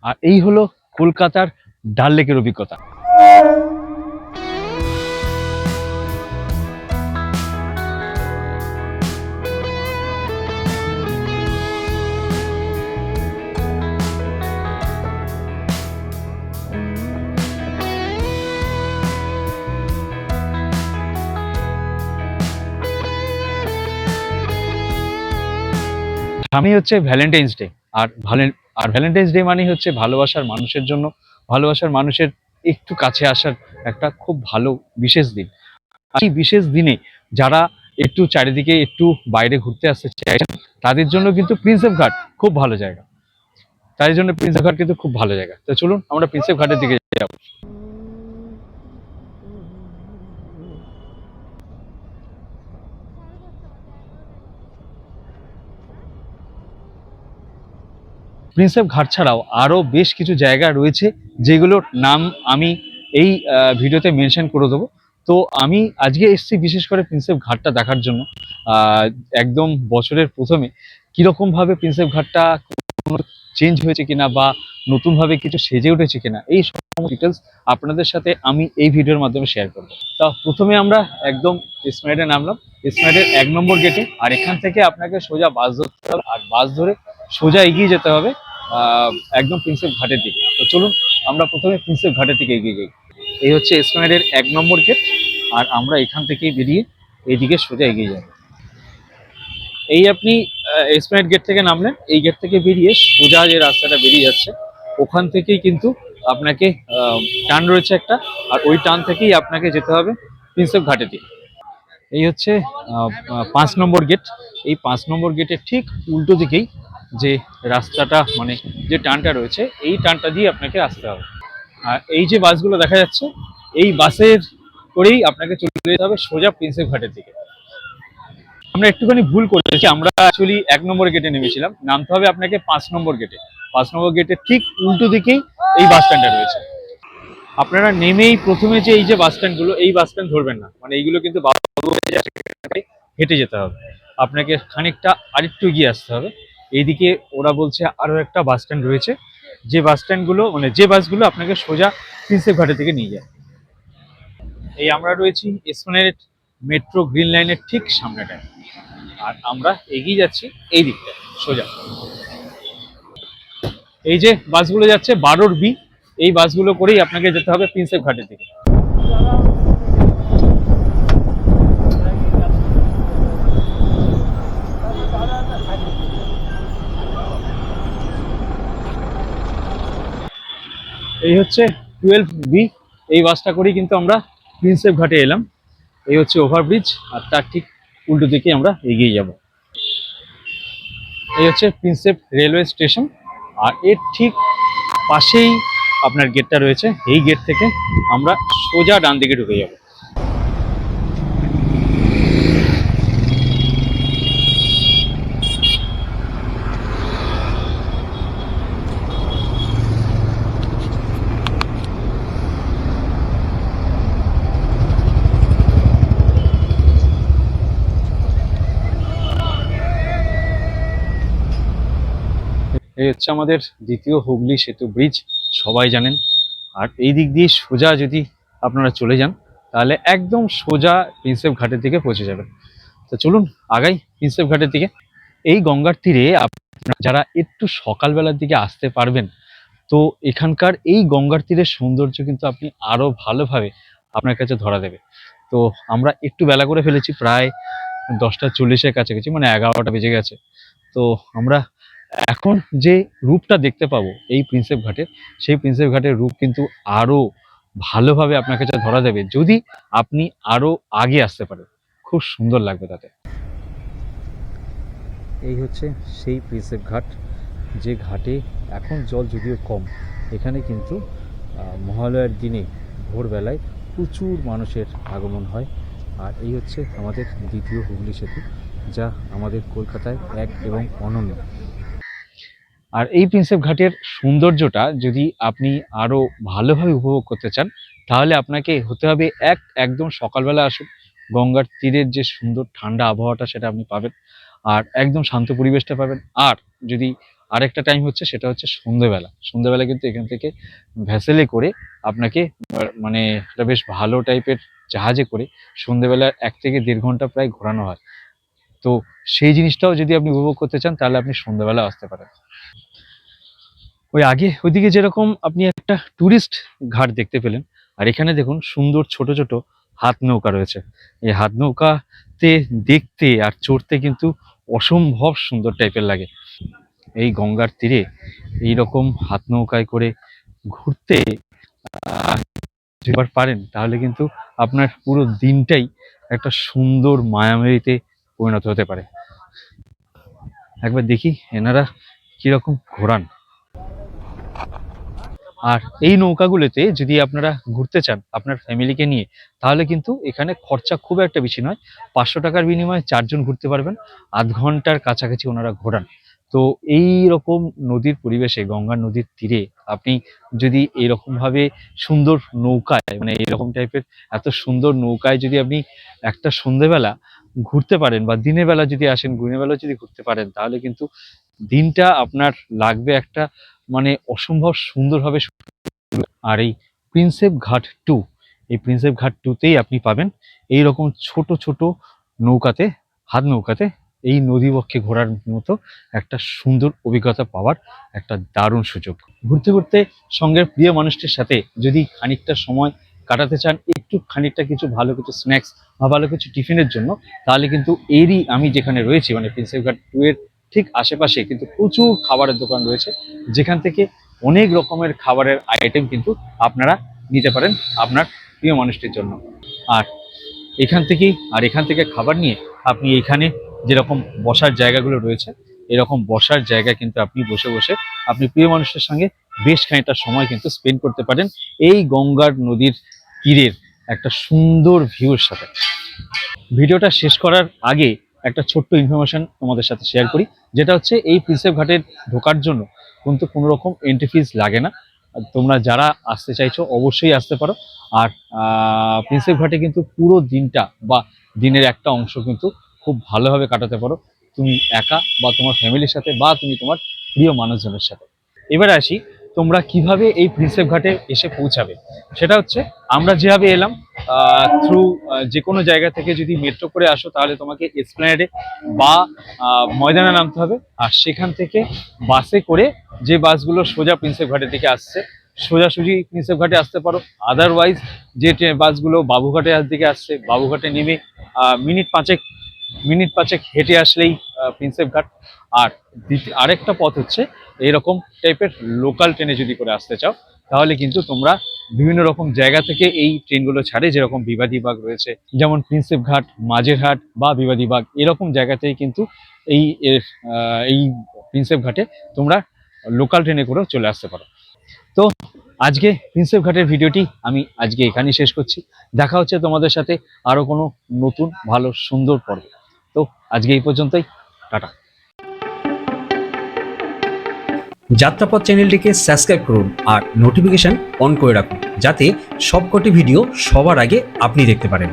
আর এই হলো কলকাতার ডাল লেকের অভিজ্ঞতা। সামনে হচ্ছে ভ্যালেন্টাইন্স ডে। আর ভ্যালেন্টাইন্স ডে মানে হচ্ছে ভালোবাসার মানুষের জন্য, ভালোবাসার মানুষের একটু কাছে আসার একটা খুব ভালো বিশেষ দিন। এই বিশেষ দিনে যারা একটু চারিদিকে একটু বাইরে ঘুরতে আসতে চাইছেন, তাদের জন্য কিন্তু প্রিন্সেপ ঘাট খুব ভালো জায়গা। তাই জন্য প্রিন্সেপ ঘাট কিন্তু খুব ভালো জায়গা। তো চলুন আমরা প্রিন্সেপ ঘাটের দিকে যাবো। প্রিন্সেপ ঘাট ছাড়াও আরো বেশ কিছু জায়গা রয়েছে যেগুলোর নাম আমি এই ভিডিওতে মেনশন করে দেবো। তো আমি আজকে এসেছি বিশেষ করে প্রিন্সেপ ঘাটটা দেখার জন্য। আহ, একদম বছরের প্রথমে কিরকম ভাবে প্রিন্সেপ ঘাটটা চেঞ্জ হয়েছে কিনা বা নতুন ভাবে কিছু সেজে উঠেছে কিনা, এই সমস্ত ডিটেলস আপনাদের সাথে আমি এই ভিডিওর মাধ্যমে শেয়ার করবো। তা প্রথমে আমরা একদম এসপ্ল্যানেডে নামলাম, এসপ্ল্যানেডের 1 নম্বর গেটে। আর এখান থেকে আপনাকে সোজা বাস ধরতে হবে, আর বাস ধরে সোজা এগিয়ে যেতে হবে আহ, একদম প্রিন্সেপ ঘাটের দিকে। তো চলুন আমরা প্রথমে প্রিন্সেপ ঘাটের দিকে এগিয়ে যাই। এই হচ্ছে এসপ্ল্যানেডের 1 নম্বর গেট, আর আমরা এখান থেকেই বেরিয়ে এইদিকে সোজা এগিয়ে যাব। এই আপনি এসপ্ল্যানেড গেট থেকে নামলেন, এই গেট থেকে বেরিয়ে সোজা যে রাস্তাটা বেরিয়ে যাচ্ছে ওখান থেকেই কিন্তু আপনাকে টার্ন রয়েছে একটা, আর ওই টার্ন থেকেই আপনাকে যেতে হবে প্রিন্সেপ ঘাটের দিকে। এই হচ্ছে 5 নম্বর গেট। এই 5 নম্বর গেটের ঠিক উল্টো দিকেই যে রাস্তাটা মানে যে টার্নটা রয়েছে, এই টার্নটা দিয়ে আপনাকে আসতে হবে। আর এই যে বাসগুলো দেখা যাচ্ছে, এই বাসের করেই আপনাকে চলে যেতে হবে সোজা প্রিন্সেপ ঘাটের দিকে। আমরা একটুখানি ভুল করেছি, আমরা অ্যাকচুয়ালি 1 নম্বর গেটে নেমেছিলাম, নামতে হবে আপনাকে 5 নম্বর গেটে। 5 নম্বর গেটের ঠিক উল্টো দিকেই এই বাস স্ট্যান্ডটা রয়েছে। আপনারা নেমেই প্রথমে যে এই যে বাস স্ট্যান্ড গুলো, এই বাস স্ট্যান্ড ধরবেন না, মানে এইগুলো কিন্তু হেঁটে যেতে হবে আপনাকে, খানিকটা আরেকটু এগিয়ে আসতে হবে। এইদিকে ওরা বলছে আরো একটা বাস স্ট্যান্ড রয়েছে, যে বাস স্ট্যান্ড গুলো মানে যে বাসগুলো আপনাকে সোজা প্রিন্সেপ ঘাটের থেকে নিয়ে যায়। এই আমরা রয়েছি এসপ্ল্যানেড মেট্রো গ্রিন লাইনের ঠিক সামনেটায়, আর আমরা এগিয়ে যাচ্ছি এই দিকটা সোজা। এই যে বাসগুলো যাচ্ছে 12 বি, এই বাসগুলো করেই আপনাকে যেতে হবে প্রিন্সেপ ঘাটের দিকে। এই হচ্ছে 12 বি, এই বাসটা করেই কিন্তু আমরা প্রিন্সেপ ঘাটে এলাম। এই হচ্ছে ওভারব্রিজ, আর তার ঠিক উল্টো দিকে আমরা এগিয়ে যাব। এই হচ্ছে প্রিন্সেপ রেলওয়ে স্টেশন, আর এর ঠিক পাশেই আপনার গেটটা রয়েছে। এই গেট থেকে আমরা সোজা ডান দিকে ঢুকে যাব। এই হচ্ছে আমাদের দ্বিতীয় হুগলি সেতু ব্রিজ, সবাই জানেন। আর এই দিক দিয়ে সোজা যদি আপনারা চলে যান, তাহলে একদম সোজা প্রিন্সেপ ঘাটের দিকে পৌঁছে যাবেন। তো চলুন আগাই প্রিন্সেপ ঘাটের দিকে। এই গঙ্গার তীরে আপনারা যারা একটু সকালবেলার দিকে আসতে পারবেন, তো এখানকার এই গঙ্গার তীরের সৌন্দর্য কিন্তু আপনি আরো ভালোভাবে আপনার কাছে ধরা দেবে। তো আমরা একটু বেলা করে ফেলেছি, প্রায় 10টা 40-এর কাছাকাছি, মানে 11টা বেজে গেছে। তো আমরা এখন যে রূপটা দেখতে পাবো এই প্রিন্সেপ ঘাটের, সেই প্রিন্সেপ ঘাটের রূপ কিন্তু আরো ভালোভাবে আপনার কাছে ধরা দেবে যদি আপনি আরো আগে আসতে পারেন। খুব সুন্দর লাগবে তাতে। এই হচ্ছে সেই প্রিন্সেপ ঘাট, যে ঘাটে এখন জল যদিও কম, এখানে কিন্তু মহালয়ার দিনে ভোরবেলায় প্রচুর মানুষের আগমন হয়। আর এই হচ্ছে আমাদের দ্বিতীয় হুগলি সেতু, যা আমাদের কলকাতায় এক এবং অনন্য। আর এই প্রিন্সেপ ঘাটের সৌন্দর্যটা যদি আপনি আরো ভালোভাবে উপভোগ করতে চান, তাহলে আপনাকে হতে হবে একদম সকালবেলা আসুন। গঙ্গার তীরের যে সুন্দর ঠান্ডা আবহাওয়াটা সেটা আপনি পাবেন, আর একদম শান্ত পরিবেশটা পাবেন। আর যদি আরেকটা টাইম হচ্ছে, সেটা হচ্ছে সন্ধেবেলা। সন্ধেবেলা কিন্তু এখান থেকে ভ্যাসেলে করে আপনাকে মানে একটা বেশ ভালো টাইপের জাহাজে করে সন্ধেবেলা 1 থেকে 1.5 ঘন্টা প্রায় ঘোরানো হয়। তো সেই জিনিসটাও যদি আপনি উপভোগ করতে চান তাহলে আপনি সন্ধ্যাবেলা আসতে পারেন। ওই আগে ওইদিকে যেরকম আপনি একটা টুরিস্ট ঘাট দেখতে পেলেন, আর এখানে দেখুন সুন্দর ছোট ছোট হাত নৌকা রয়েছে। এই হাত নৌকাতে দেখতে আর চড়তে কিন্তু অসম্ভব সুন্দর টাইপের লাগে। এই গঙ্গার তীরে এইরকম হাত নৌকায় করে ঘুরতে যদি একবার পারেন তাহলে কিন্তু আপনার পুরো দিনটাই একটা সুন্দর মায়াময়ীতে পরিণত হতে পারে। একবার দেখি এনারা কিরকম ঘোরান। আর এই নৌকাগুলোতে যদি আপনারা ঘুরতে চান আপনার ফ্যামিলিকে নিয়ে, তাহলে কিন্তু এখানে খরচা খুব একটা বেশি নয়। 500 টাকার বিনিময়ে 4 জন ঘুরতে পারবেন। আধ ঘন্টার কাছাকাছি ওনারা ঘোরান। তো এই রকম নদীর পরিবেশে, গঙ্গা নদীর তীরে আপনি যদি এরকম ভাবে সুন্দর নৌকায়, মানে এরকম টাইপের এত সুন্দর নৌকায় যদি আপনি একটা সন্ধেবেলা ঘুরতে পারেন, বা দিনের বেলা যদি আসেন, দিনের বেলা যদি ঘুরতে পারেন, তাহলে কিন্তু দিনটা আপনার লাগবে একটা মানে অসম্ভব সুন্দরভাবে। আর এই প্রিন্সেপ ঘাট টু, এই প্রিন্সেপ ঘাট টুতেই আপনি পাবেন এই রকম ছোট ছোট নৌকাতে, হাত নৌকাতে এই নদীবক্ষে ঘোরার মতো একটা সুন্দর অভিজ্ঞতা পাওয়ার একটা দারুণ সুযোগ। ঘুরতে ঘুরতে সঙ্গের প্রিয় মানুষটির সাথে যদি খানিকটা সময় কাটাতে চান, একটু খানিকটা কিছু ভালো কিছু স্ন্যাক্স বা ভালো কিছু টিফিনের জন্য, তাহলে কিন্তু এরই আমি যেখানে রয়েছি মানে প্রিন্সেপ ঘাট টু এর ঠিক আশেপাশে কিন্তু প্রচুর খাবারের দোকান রয়েছে, যেখান থেকে অনেক রকমের খাবারের আইটেম কিন্তু আপনারা নিতে পারেন আপনার প্রিয় মানুষটির জন্য। আর এখান থেকে খাবার নিয়ে আপনি এখানে যেরকম বসার জায়গাগুলো রয়েছে, এরকম বসার জায়গা কিন্তু আপনি বসে বসে আপনি প্রিয় মানুষের সঙ্গে বেশ খানিকটা সময় কিন্তু স্পেন্ড করতে পারেন এই গঙ্গার নদীর তীরের একটা সুন্দর ভিউর সাথে। ভিডিওটা শেষ করার আগে একটা ছোট্ট ইনফরমেশন তোমাদের সাথে শেয়ার করি, যেটা হচ্ছে এই প্রিন্সেপ ঘাটে ঢোকার জন্য কিন্তু কোনো রকম এন্ট্রি ফিজ লাগে না। আর তোমরা যারা আসতে চাইছো অবশ্যই আসতে পারো। আর প্রিন্সেপ ঘাটে কিন্তু পুরো দিনটা বা দিনের একটা অংশ কিন্তু খুব ভালোভাবে কাটাতে পারো, তুমি একা বা তোমার ফ্যামিলির সাথে বা তুমি তোমার প্রিয় মানুষজনের সাথে। এবারে আসি তোমরা কিভাবে এই প্রিন্সেপ ঘাটে এসে পৌঁছাবে। সেটা হচ্ছে আমরা যেভাবে এলাম থ্রু যে কোনো জায়গা থেকে যদি মেট্রো করে আসো তাহলে তোমাকে এসপ্ল্যানেডে বা ময়দানে নামতে হবে। আর সেখান থেকে বাসে করে, যে বাসগুলো সোজা প্রিন্সেপ ঘাটের দিকে আসছে, সোজাসুজি প্রিন্সেপ ঘাটে আসতে পারো। আদারওয়াইজ যে বাসগুলো বাবুঘাটের দিকে আসছে, বাবুঘাটে নেমে মিনিট পাঁচেক হেঁটে আসলেই প্রিন্সেপ ঘাট। আর আরেকটা পথ হচ্ছে এইরকম টাইপের লোকাল ট্রেনে যদি করে আসতে চাও, তাহলে কিন্তু তোমরা বিভিন্ন রকম জায়গা থেকে এই ট্রেনগুলো ছাড়ে, যেরকম বিবাদীবাগ রয়েছে, যেমন প্রিন্সেপ ঘাট, মাঝেরহাট বা বিবাদীবাগ, এরকম জায়গাতেই কিন্তু এই এই প্রিন্সেপ ঘাটে তোমরা লোকাল ট্রেনে করেও চলে আসতে পারো। তো আজকে প্রিন্সেপ ঘাটের ভিডিওটি আমি আজকে এখানেই শেষ করছি। দেখা হচ্ছে তোমাদের সাথে আরো কোনো নতুন ভালো সুন্দর পর্ব। তো আজকে এই পর্যন্তই, টাটা। যাত্রাপথ চ্যানেলটিকে সাবস্ক্রাইব করুন আর নোটিফিকেশন অন করে রাখুন, যাতে সবকটি ভিডিও সবার আগে আপনি দেখতে পারেন।